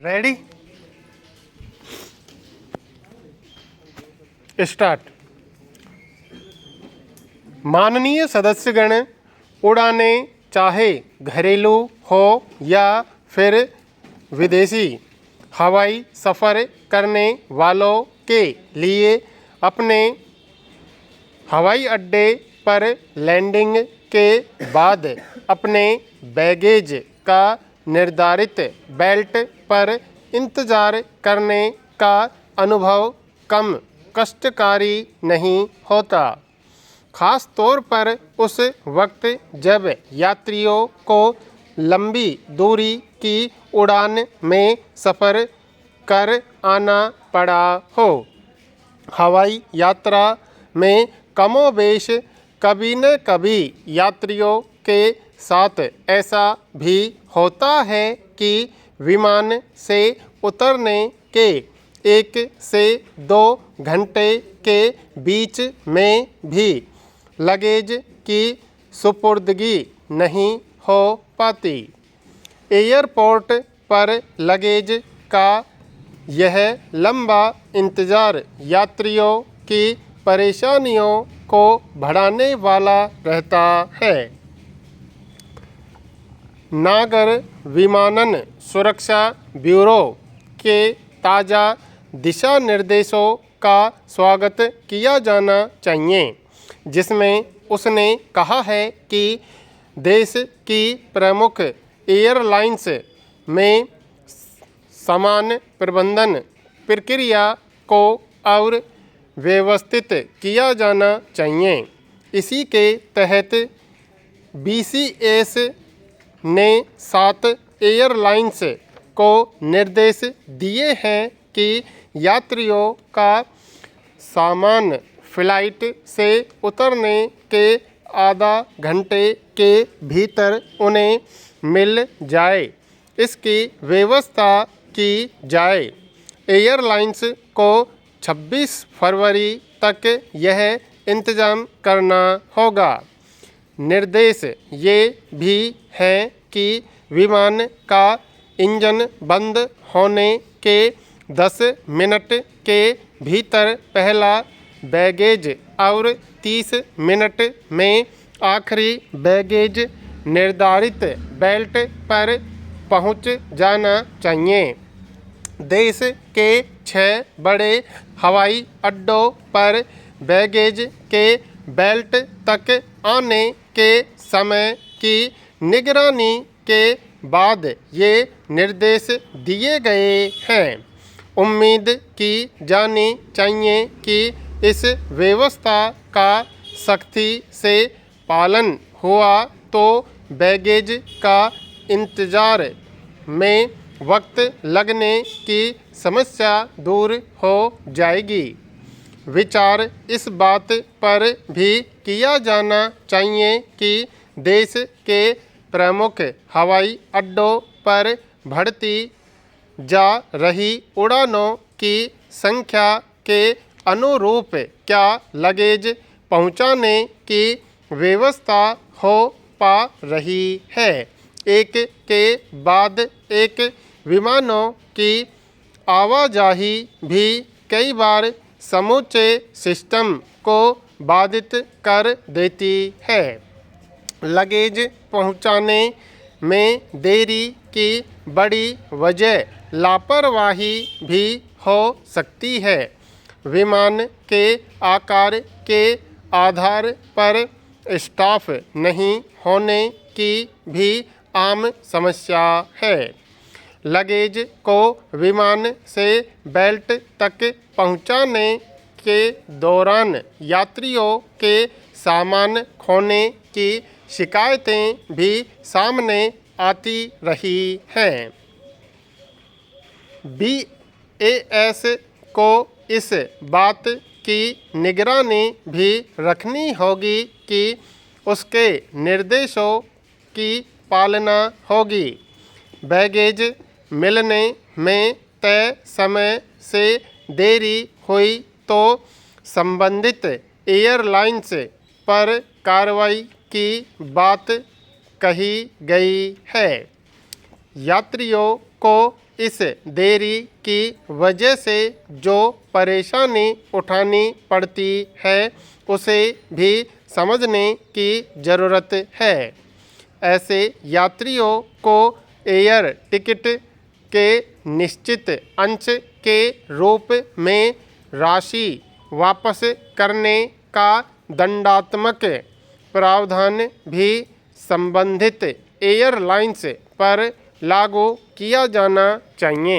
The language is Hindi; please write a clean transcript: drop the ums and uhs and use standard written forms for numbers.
Ready start. माननीय सदस्यगण, उड़ानें चाहे घरेलू हो या फिर विदेशी, हवाई सफ़र करने वालों के लिए अपने हवाई अड्डे पर लैंडिंग के बाद अपने बैगेज का निर्धारित बेल्ट पर इंतज़ार करने का अनुभव कम कष्टकारी नहीं होता, ख़ास तौर पर उस वक्त जब यात्रियों को लंबी दूरी की उड़ान में सफ़र कर आना पड़ा हो। हवाई यात्रा में कमोबेश कभी न कभी यात्रियों के साथ ऐसा भी होता है कि विमान से उतरने के 1 से 2 घंटे के बीच में भी लगेज की सुपुर्दगी नहीं हो पाती। एयरपोर्ट पर लगेज का यह लंबा इंतज़ार यात्रियों की परेशानियों को बढ़ाने वाला रहता है। नागर विमानन सुरक्षा ब्यूरो के ताज़ा दिशा निर्देशों का स्वागत किया जाना चाहिए, जिसमें उसने कहा है कि देश की प्रमुख एयरलाइंस में समान प्रबंधन प्रक्रिया को और व्यवस्थित किया जाना चाहिए। इसी के तहत BCS ने 7 एयरलाइंस को निर्देश दिए हैं कि यात्रियों का सामान फ्लाइट से उतरने के आधा घंटे के भीतर उन्हें मिल जाए, इसकी व्यवस्था की जाए। एयरलाइंस को 26 फरवरी तक यह इंतज़ाम करना होगा। निर्देश ये भी हैं कि विमान का इंजन बंद होने के 10 मिनट के भीतर पहला बैगेज और 30 मिनट में आखिरी बैगेज निर्धारित बेल्ट पर पहुंच जाना चाहिए। देश के 6 बड़े हवाई अड्डों पर बैगेज के बेल्ट तक आने के समय की निगरानी के बाद ये निर्देश दिए गए हैं। उम्मीद की जानी चाहिए कि इस व्यवस्था का सख्ती से पालन हुआ तो बैगेज का इंतज़ार में वक्त लगने की समस्या दूर हो जाएगी। विचार इस बात पर भी किया जाना चाहिए कि देश के प्रमुख हवाई अड्डों पर बढ़ती जा रही उड़ानों की संख्या के अनुरूप क्या लगेज पहुंचाने की व्यवस्था हो पा रही है। एक के बाद एक विमानों की आवाजाही भी कई बार समूचे सिस्टम को बाधित कर देती है। लगेज पहुंचाने में देरी की बड़ी वजह लापरवाही भी हो सकती है। विमान के आकार के आधार पर स्टाफ नहीं होने की भी आम समस्या है। लगेज को विमान से बेल्ट तक पहुंचाने के दौरान यात्रियों के सामान खोने की शिकायतें भी सामने आती रही हैं। BAS को इस बात की निगरानी भी रखनी होगी कि उसके निर्देशों की पालना होगी। बैगेज मिलने में तय समय से देरी हुई तो संबंधित एयरलाइंस पर कार्रवाई की बात कही गई है। यात्रियों को इस देरी की वजह से जो परेशानी उठानी पड़ती है उसे भी समझने की ज़रूरत है। ऐसे यात्रियों को एयर टिकट के निश्चित अंश के रूप में राशि वापस करने का दंडात्मक प्रावधान भी संबंधित एयरलाइंस पर लागू किया जाना चाहिए।